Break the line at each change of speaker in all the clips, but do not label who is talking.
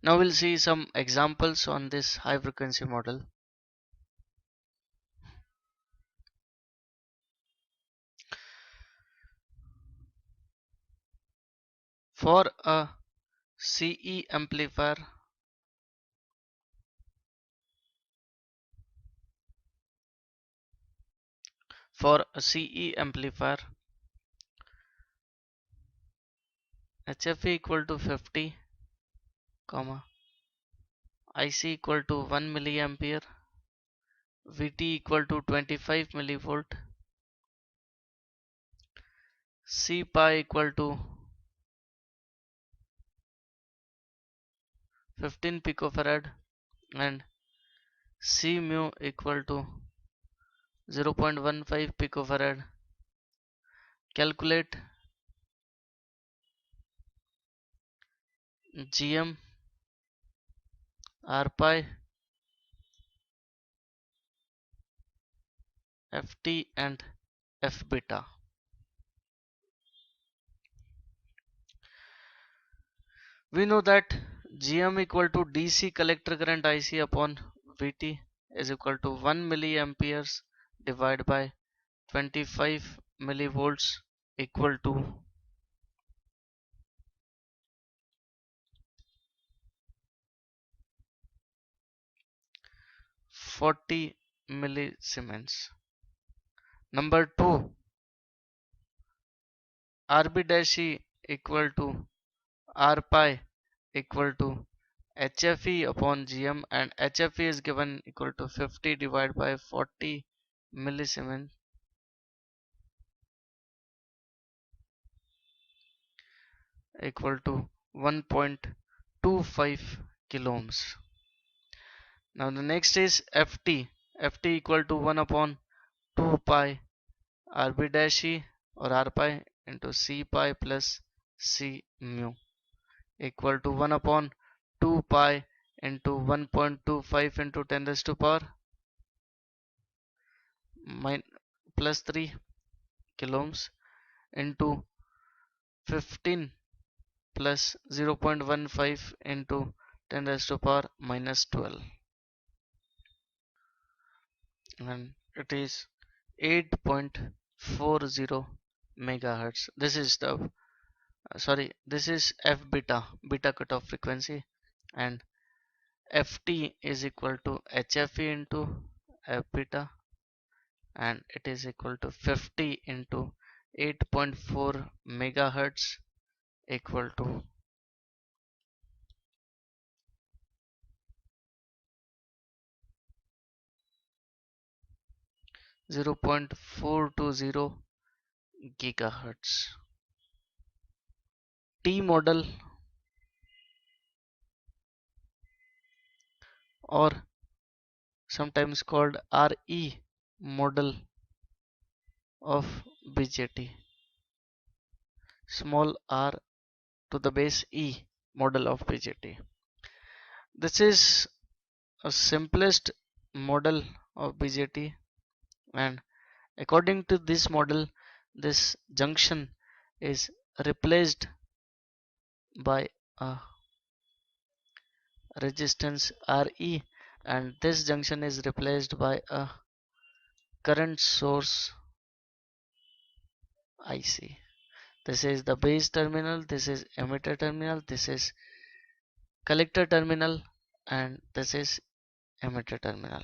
Now we'll see some examples on this high frequency model. For a CE amplifier, HFE equal to 50, comma, IC equal to 1 milliampere, VT equal to 25 millivolt, C pi equal to 15 picofarad, and C mu equal to 0.15 picofarad. Calculate GM, R pi, FT and F beta. We know that GM equal to DC collector current IC upon VT is equal to 1 milliamperes divided by 25 millivolts equal to 40 millisiemens. Number 2, RB dash E equal to R pi equal to HFE upon GM, and HFE is given equal to 50 divided by 40 millisiemens equal to 1.25 kilo ohms. Now the next is FT. FT equal to 1 upon 2 pi RB dash E or R pi into C pi plus C mu equal to 1 upon 2 pi into 1.25 into 10 raised to power plus 3 kilo ohms into 15 plus 0.15 into 10 raised to power minus 12, and it is 8.40 megahertz. This is the this is F beta cutoff frequency, and FT is equal to HFE into F beta, and it is equal to 50 into 8.4 megahertz equal to 0.420 gigahertz. T model, or sometimes called RE model of BJT, small r to the base E model of BJT. This is a simplest model of BJT, and according to this model, this junction is replaced by a resistance Re, and this junction is replaced by a current source IC. This is the base terminal, this is emitter terminal, this is collector terminal, and this is emitter terminal.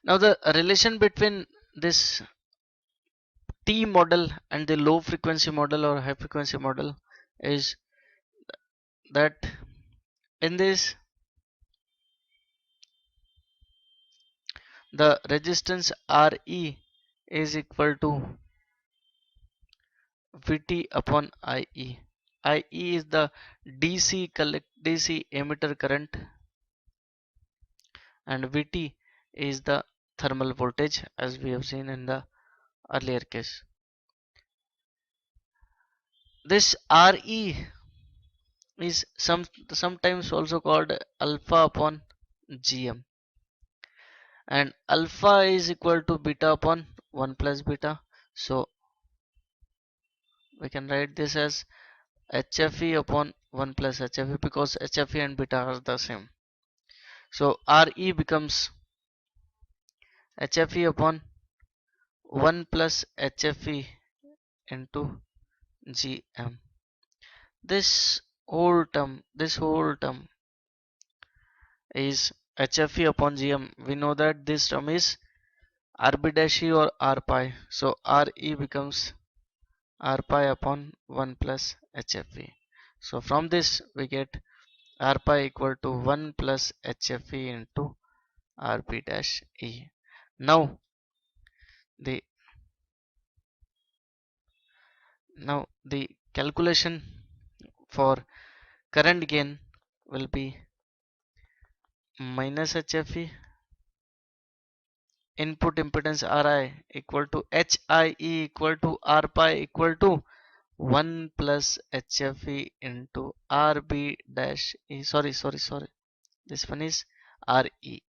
Now the relation between this T model and the low frequency model or high frequency model is that in this the resistance Re is equal to Vt upon IE. IE is the DC emitter current, and Vt is the thermal voltage, as we have seen in the earlier case. This Re is sometimes also called alpha upon Gm, and alpha is equal to beta upon 1 plus beta. So we can write this as HFE upon 1 plus HFE, because HFE and beta are the same. So RE becomes HFE upon 1 plus HFE into GM. This whole term is HFE upon GM. We know that this term is RB dash E or R pi. So RE becomes R pi upon 1 plus HFE. So from this we get R pi equal to 1 plus HFE into RB dash E. Now the the calculation for current gain will be minus HFE, input impedance Ri equal to HIE equal to R pi equal to 1 plus HFE into RB dash E. Sorry. This one is RE.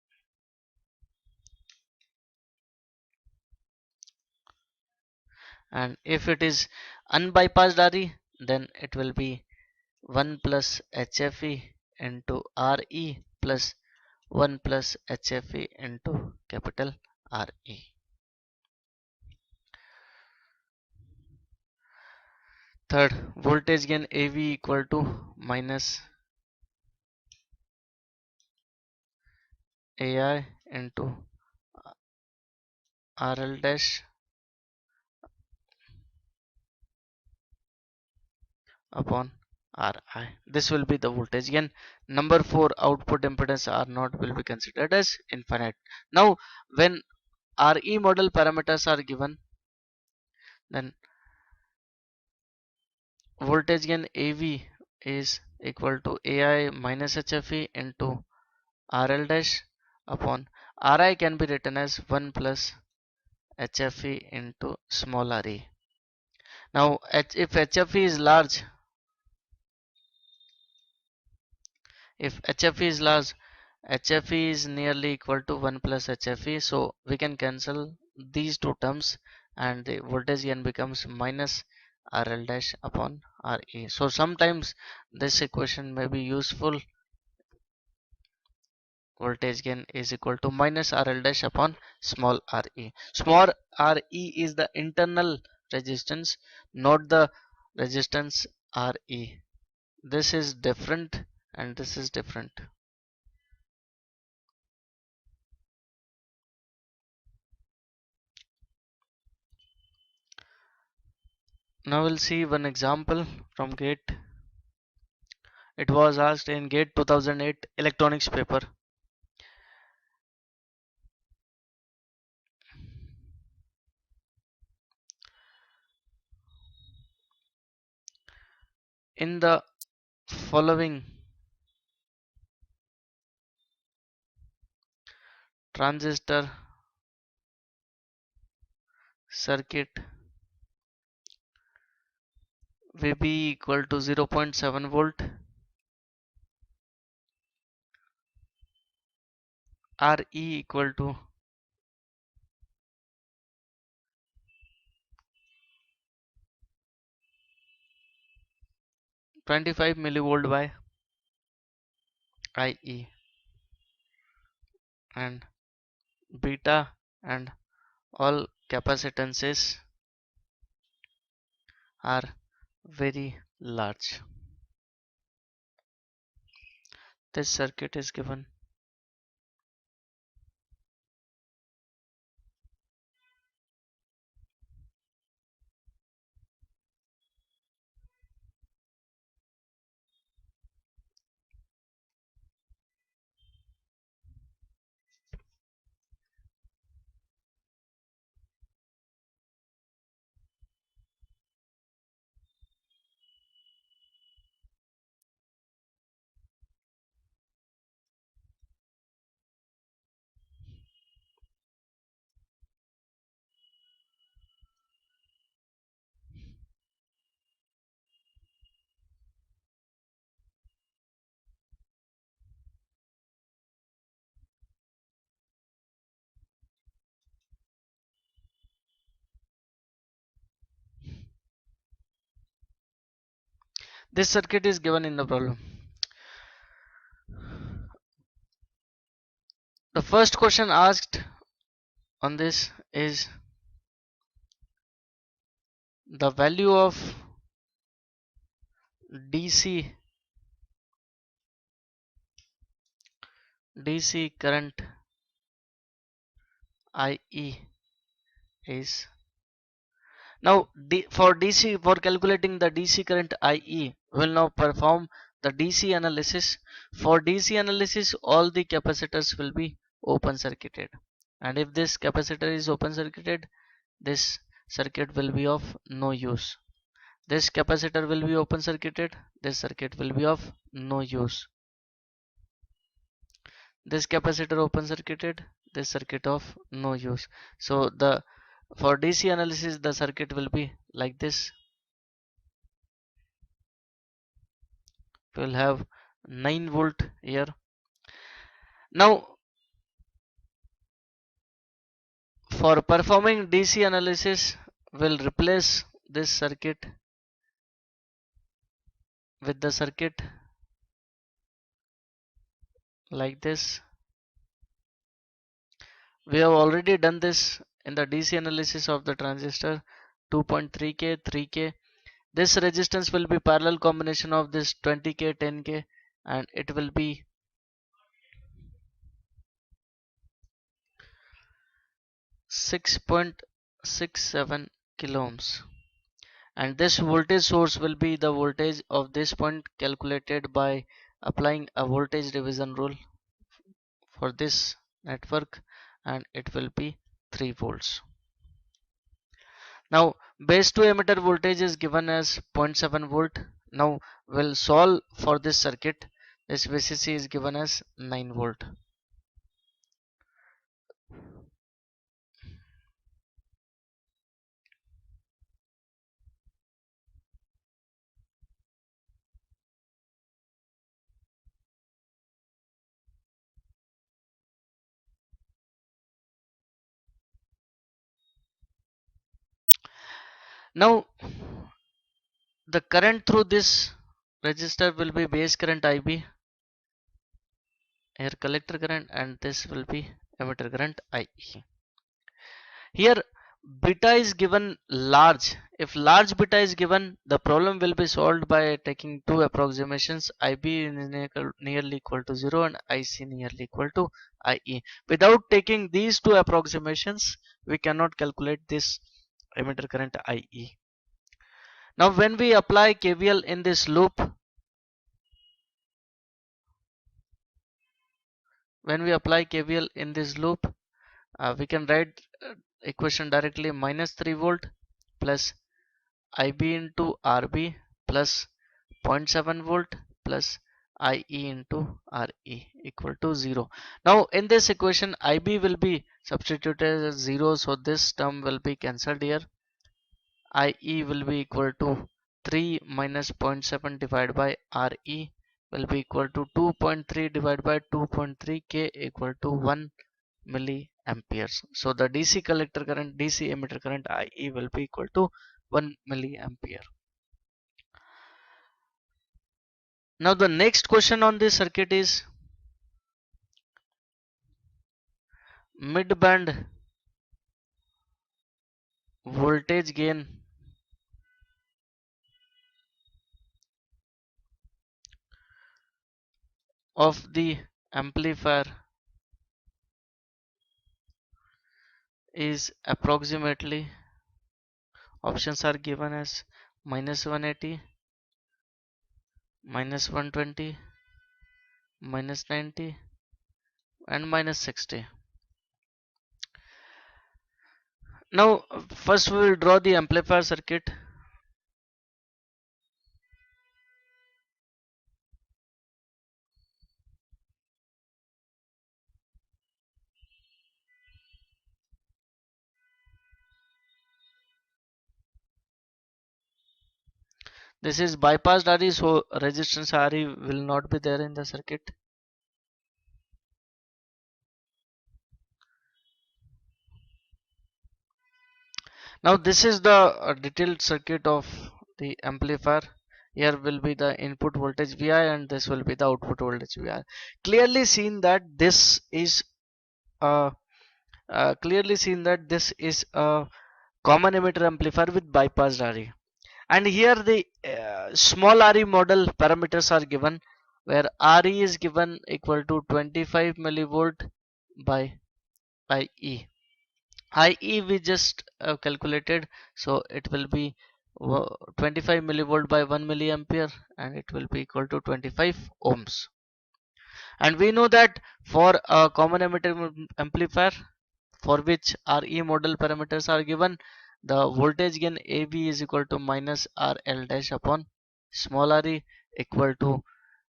And if it is unbypassed RE, then it will be 1 plus HFE into RE plus 1 plus HFE into capital RE. Third, voltage gain AV equal to minus AI into RL dash upon Ri. This will be the voltage gain. Number 4, output impedance R0 will be considered as infinite. Now, when Re model parameters are given, then voltage gain AV is equal to AI minus HFE into RL dash upon Ri can be written as 1 plus HFE into small re. Now, if HFE is large, HFE is nearly equal to 1 plus HFE, so we can cancel these two terms and the voltage gain becomes minus RL dash upon RE. So sometimes this equation may be useful. Voltage gain is equal to minus RL dash upon small re. Small re is the internal resistance, not the resistance re. This is different and this is different. Now we'll see one example from GATE. It was asked in GATE 2008 electronics paper. In the following transistor circuit, VB equal to 0.7 volt, RE equal to 25 millivolt by IE, and beta and all capacitances are very large. This circuit is given. This circuit is given in the problem. The first question asked on this is the value of DC current IE is. Now for calculating the DC current IE, we will now perform the DC analysis. For DC analysis, all the capacitors will be open circuited, and if this capacitor is open circuited, this circuit will be of no use. This capacitor will be open circuited, this circuit will be of no use. This capacitor open circuited, this circuit of no use. So for DC analysis, the circuit will be like this. We will have 9 volt here. Now for performing DC analysis, we'll replace this circuit with the circuit like this. We have already done this in the DC analysis of the transistor 2.3K, 3K. This resistance will be parallel combination of this 20K, 10K, and it will be 6.67 kilo ohms. And this voltage source will be the voltage of this point calculated by applying a voltage division rule for this network, and it will be 3 volts. Now base to emitter voltage is given as 0.7 volt. Now we'll solve for this circuit. This VCC is given as 9 volt. Now the current through this resistor will be base current IB, here collector current, and this will be emitter current IE. Here beta is given large. If large beta is given, the problem will be solved by taking two approximations. IB is nearly equal to 0 and IC nearly equal to IE. Without taking these two approximations, we cannot calculate this emitter current IE. Now when we apply KVL in this loop, we can write equation directly: minus 3 volt plus IB into RB plus 0.7 volt plus IE into RE equal to 0. Now in this equation, IB will be substituted as 0, so this term will be cancelled here. IE will be equal to 3 minus 0.7 divided by RE will be equal to 2.3 divided by 2.3, K equal to 1 milliamperes. So the DC collector current, DC emitter current IE will be equal to 1 milliampere. Now the next question on this circuit is mid-band voltage gain of the amplifier is approximately, options are given as minus 180, minus 120, minus 90 and minus 60. Now first we will draw the amplifier circuit. This is bypassed RE, so resistance RE will not be there in the circuit. Now this is the detailed circuit of the amplifier. here will be the input voltage Vi and this will be the output voltage Vi. Clearly seen that this is a common emitter amplifier with bypassed RE. And here the small RE model parameters are given, where RE is given equal to 25 millivolt by IE. IE we just calculated, so it will be 25 millivolt by 1 milliampere, and it will be equal to 25 ohms. And we know that for a common emitter amplifier for which RE model parameters are given, the voltage gain AV is equal to minus RL dash upon small re equal to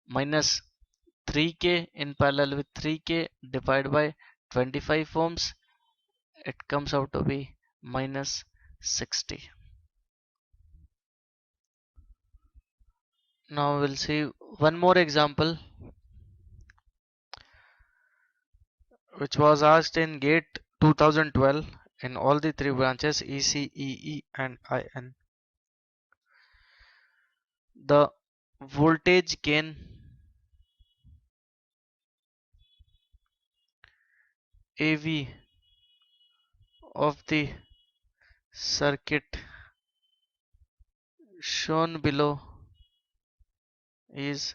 minus 3K in parallel with 3K divided by 25 ohms. It comes out to be minus 60. Now we'll see one more example which was asked in GATE 2012 in all the three branches EC, EE and IN. The voltage gain AV of the circuit shown below is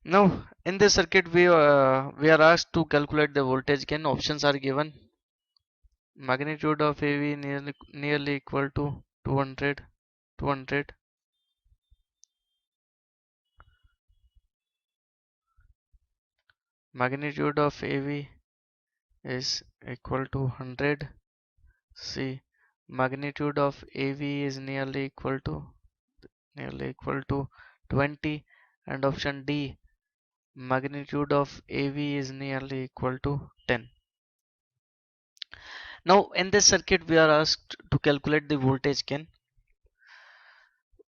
now in this circuit we are asked to calculate the voltage gain. Options are given. Magnitude of AV nearly equal to 200. Magnitude of AV is equal to 100. C. Magnitude of AV is nearly equal to 20. And option D. Magnitude of AV is nearly equal to 10. Now in this circuit we are asked to calculate the voltage gain.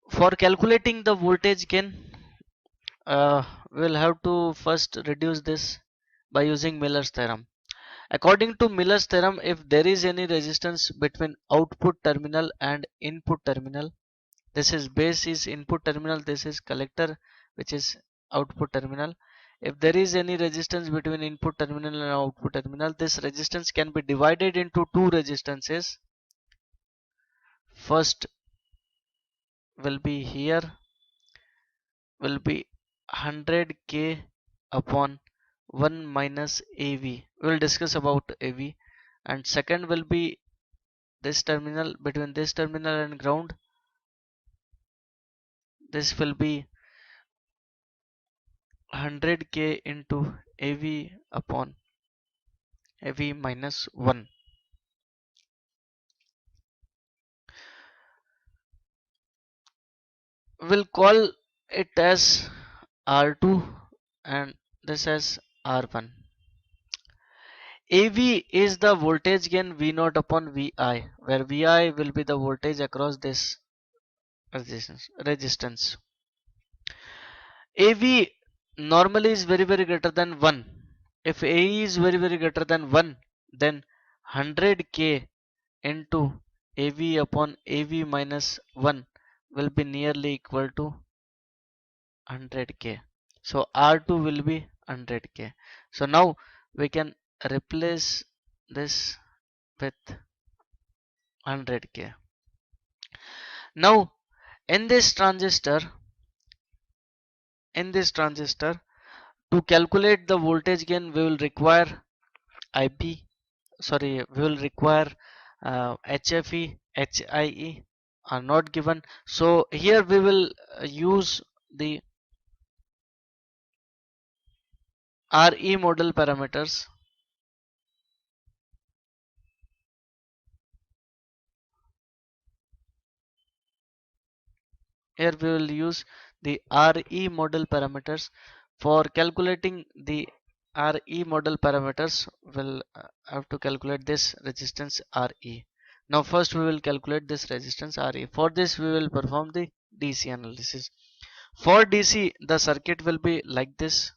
For calculating the voltage gain, we'll have to first reduce this by using Miller's theorem. According to Miller's theorem, if there is any resistance between output terminal and input terminal, this is base is input terminal, this is collector which is output terminal. If there is any resistance between input terminal and output terminal, this resistance can be divided into two resistances. First will be here will be 100k upon 1 minus AV. We will discuss about AV. And second will be this terminal, between this terminal and ground, this will be 100k into AV upon AV minus 1. We'll call it as R2 and this as R1. AV is the voltage gain V0 upon Vi, where Vi will be the voltage across this resistance. AV normally is very greater than 1. If AE is very greater than 1, then 100k into AV upon AV minus 1 will be nearly equal to 100k. So R2 will be 100k. So now we can replace this with 100k. Now in this transistor to calculate the voltage gain we will require HFE, HIE are not given. So here we will use the RE model parameters. Here we will use the RE model parameters. For calculating the RE model parameters, we'll have to calculate this resistance RE. Now first we will calculate this resistance RE. For this we will perform the DC analysis. For DC, the circuit will be like this.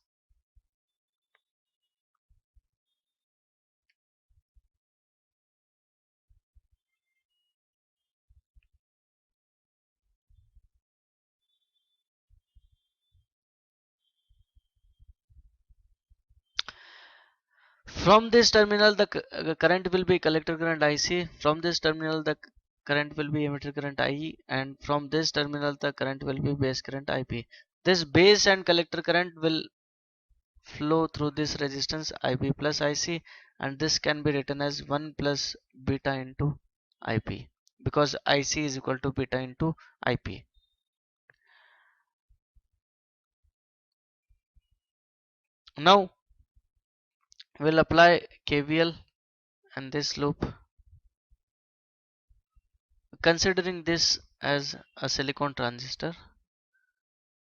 From this terminal the current will be collector current IC, from this terminal the current will be emitter current IE, and from this terminal the current will be base current IP. This base and collector current will flow through this resistance IB plus IC, and this can be written as 1 plus beta into IP, because IC is equal to beta into IP. Now we'll apply KVL and this loop, considering this as a silicon transistor,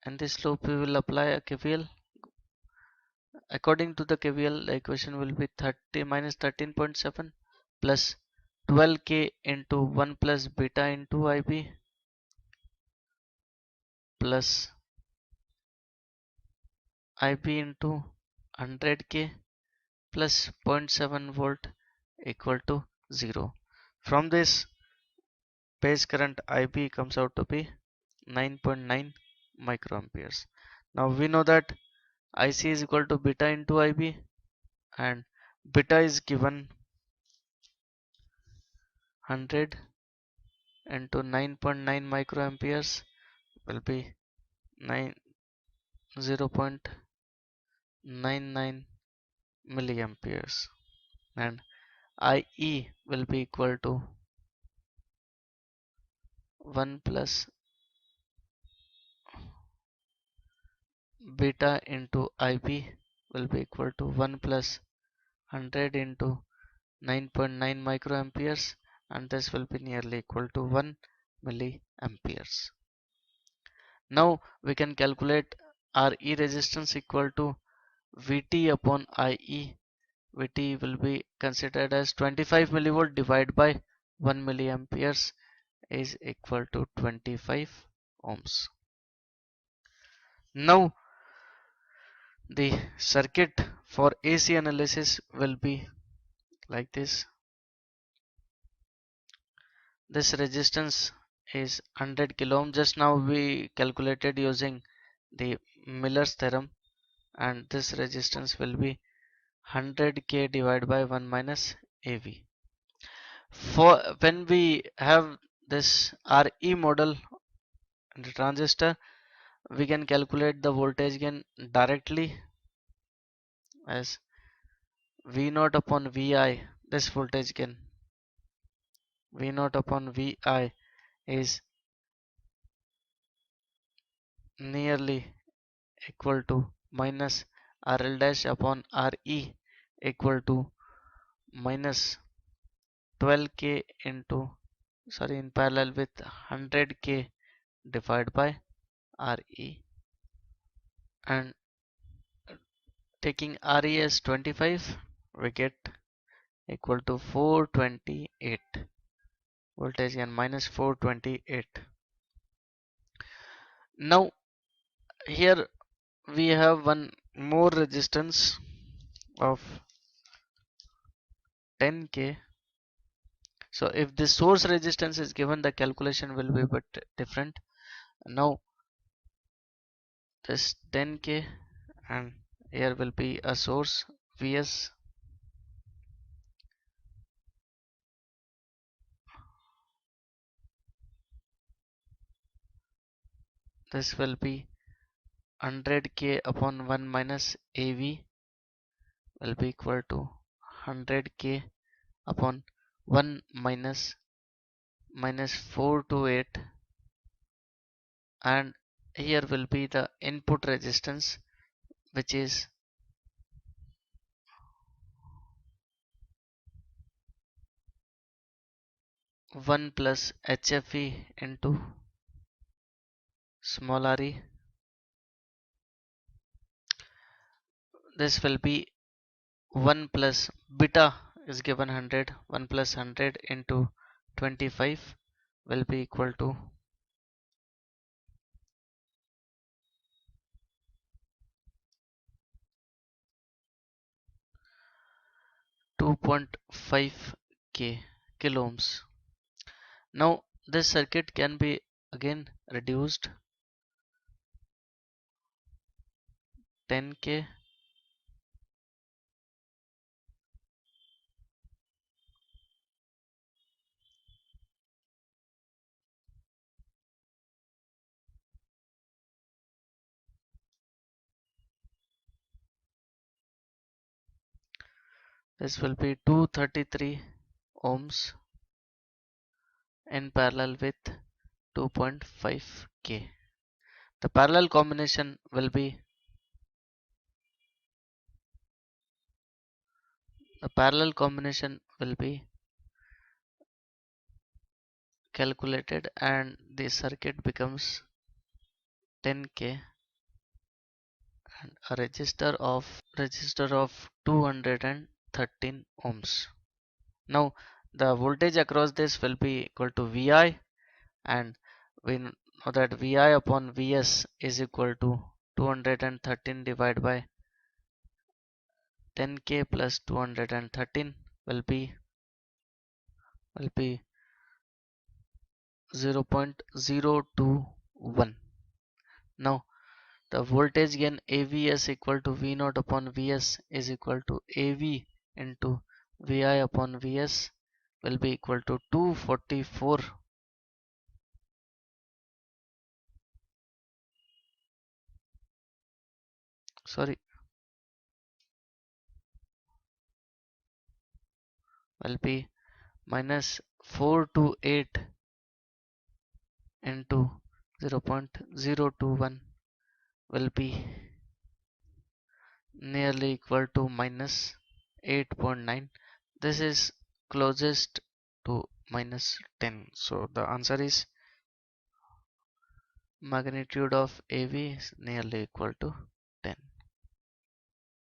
and this loop we will apply a KVL. According to the KVL, the equation will be 30 minus 13.7 plus 12k into 1 plus beta into IB plus IB into 100k plus 0.7 volt equal to 0. From this, base current IB comes out to be 9.9 microamperes. Now we know that IC is equal to beta into IB, and beta is given 100 into 9.9 microamperes will be 0.99 milliamperes, and IE will be equal to 1 plus beta into IB will be equal to 1 plus 100 into 9.9 microamperes, and this will be nearly equal to 1 milliamperes. Now we can calculate RE resistance equal to VT upon IE. VT will be considered as 25 millivolt divided by 1 milliamperes is equal to 25 ohms. Now the circuit for AC analysis will be like this. This resistance is 100 kilo ohm. Just now we calculated using the Miller's theorem, and this resistance will be 100k divided by 1 minus AV. For when we have this RE model in the transistor, we can calculate the voltage gain directly as V0 upon Vi. This voltage gain V0 upon Vi is nearly equal to minus RL dash upon RE equal to minus 12k into, sorry, in parallel with 100k divided by RE, and taking RE as 25 we get equal to 428 voltage and minus 428. Now here we have one more resistance of 10k. So if the source resistance is given, the calculation will be a bit different. Now this 10k, and here will be a source Vs, this will be 100k upon 1 minus AV will be equal to 100k upon 1 minus 428, and here will be the input resistance, which is 1 plus HFE into small re. This will be 1 plus beta is given 100. 1 plus 100 into 25 will be equal to 2.5 kilo ohms. Now this circuit can be again reduced 10k. This will be 233 ohms in parallel with 2.5k. The parallel combination will be calculated and the circuit becomes 10k and a resistor of 213 ohms. Now the voltage across this will be equal to Vi, and we know that Vi upon Vs is equal to 213 divided by 10k plus 213 will be 0.021. Now the voltage gain AVS equal to V naught upon Vs is equal to AV into Vi upon Vs will be equal to 244. Sorry, will be minus 428 into 0.021 will be nearly equal to minus 8.9. This is closest to minus 10. So the answer is magnitude of AV is nearly equal to